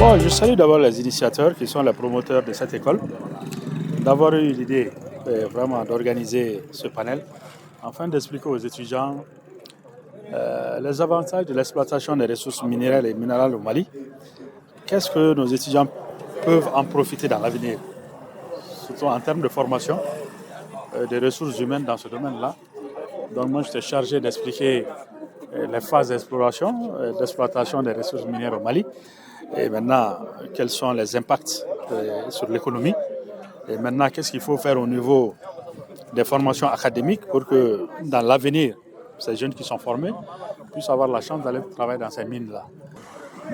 Bon, je salue d'abord les initiateurs qui sont les promoteurs de cette école, d'avoir eu l'idée vraiment d'organiser ce panel afin d'expliquer aux étudiants les avantages de l'exploitation des ressources minérales et minérales au Mali. Qu'est-ce que nos étudiants peuvent en profiter dans l'avenir, surtout en termes de formation des ressources humaines dans ce domaine-là. Donc moi, j'étais chargé d'expliquer les phases d'exploration, d'exploitation des ressources minières au Mali. Et maintenant, quels sont les impacts sur l'économie. Et maintenant, qu'est-ce qu'il faut faire au niveau des formations académiques pour que dans l'avenir, ces jeunes qui sont formés puissent avoir la chance d'aller travailler dans ces mines-là.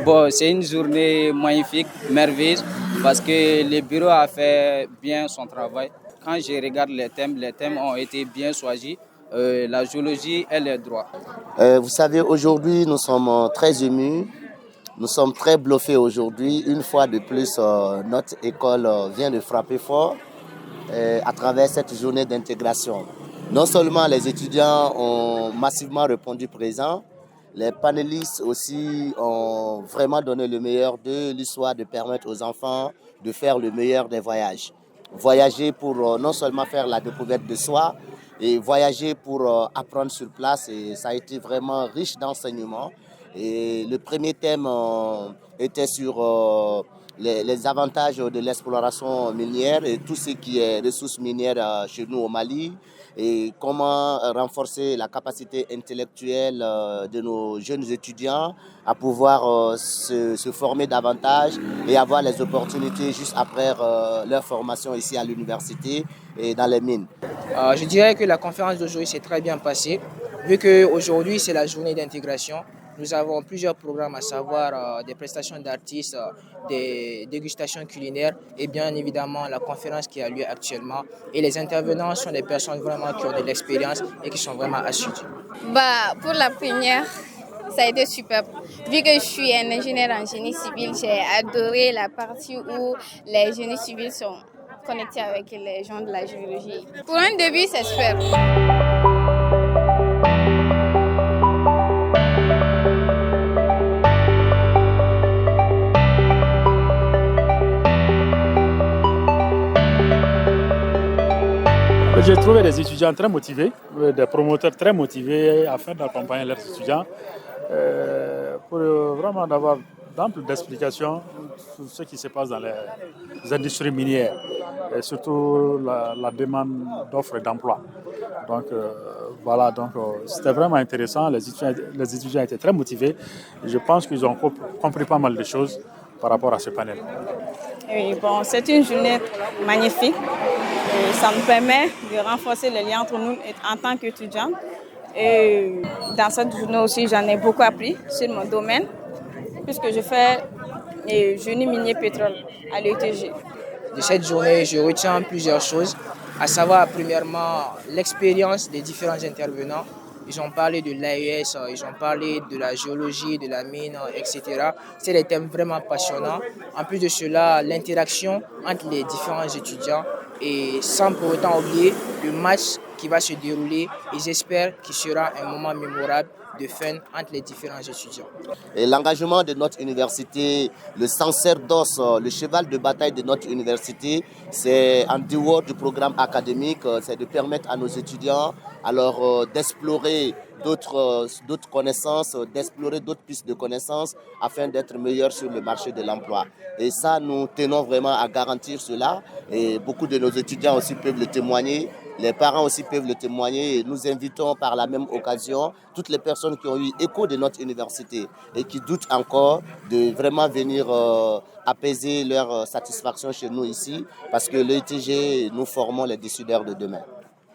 Bon, c'est une journée magnifique, merveilleuse, parce que le bureau a fait bien son travail. Quand je regarde les thèmes ont été bien choisis. La géologie et les droits. Vous savez, aujourd'hui, nous sommes très émus. Nous sommes très bluffés aujourd'hui. Une fois de plus, notre école vient de frapper fort à travers cette journée d'intégration. Non seulement les étudiants ont massivement répondu présent, les panélistes aussi ont vraiment donné le meilleur de l'histoire de permettre aux enfants de faire le meilleur des voyages. Voyager pour non seulement faire la découverte de soi, et voyager pour apprendre sur place. Et ça a été vraiment riche d'enseignements. Et le premier thème était sur les avantages de l'exploration minière et tout ce qui est ressources minières chez nous au Mali et comment renforcer la capacité intellectuelle de nos jeunes étudiants à pouvoir se former davantage et avoir les opportunités juste après leur formation ici à l'université et dans les mines. Je dirais que la conférence d'aujourd'hui s'est très bien passée, vu qu'aujourd'hui c'est la journée d'intégration. Nous avons plusieurs programmes, à savoir des prestations d'artistes, des dégustations culinaires et bien évidemment la conférence qui a lieu actuellement. Et les intervenants sont des personnes vraiment qui ont de l'expérience et qui sont vraiment assidues. Pour la première, ça a été superbe. Vu que je suis un ingénieur en génie civil, j'ai adoré la partie où les génies civils sont connectés avec les gens de la géologie. Pour un début, c'est super. J'ai trouvé des étudiants très motivés, des promoteurs très motivés afin d'accompagner leurs étudiants pour vraiment avoir d'amples explications sur ce qui se passe dans les industries minières et surtout la demande d'offres d'emploi. Donc voilà, c'était vraiment intéressant, les étudiants étaient très motivés et je pense qu'ils ont compris pas mal de choses par rapport à ce panel. Oui, c'est une journée magnifique. Ça nous permet de renforcer les liens entre nous en tant qu'étudiants. Et dans cette journée aussi, j'en ai beaucoup appris sur mon domaine, puisque je fais génie minier pétrole à l'UTG. De cette journée, je retiens plusieurs choses, à savoir premièrement l'expérience des différents intervenants. Ils ont parlé de l'AES, ils ont parlé de la géologie, de la mine, etc. C'est des thèmes vraiment passionnants. En plus de cela, l'interaction entre les différents étudiants et sans pour autant oublier le match qui va se dérouler et j'espère qu'il sera un moment mémorable de fun entre les différents étudiants. Et l'engagement de notre université, le sacerdoce, le cheval de bataille de notre université, c'est en dehors du programme académique, c'est de permettre à nos étudiants d'explorer d'autres connaissances, d'explorer d'autres pistes de connaissances afin d'être meilleurs sur le marché de l'emploi. Et ça, nous tenons vraiment à garantir cela et beaucoup de nos étudiants aussi peuvent le témoigner. Les parents aussi peuvent le témoigner et nous invitons par la même occasion toutes les personnes qui ont eu écho de notre université et qui doutent encore de vraiment venir apaiser leur satisfaction chez nous ici parce que l'ETG, nous formons les décideurs de demain.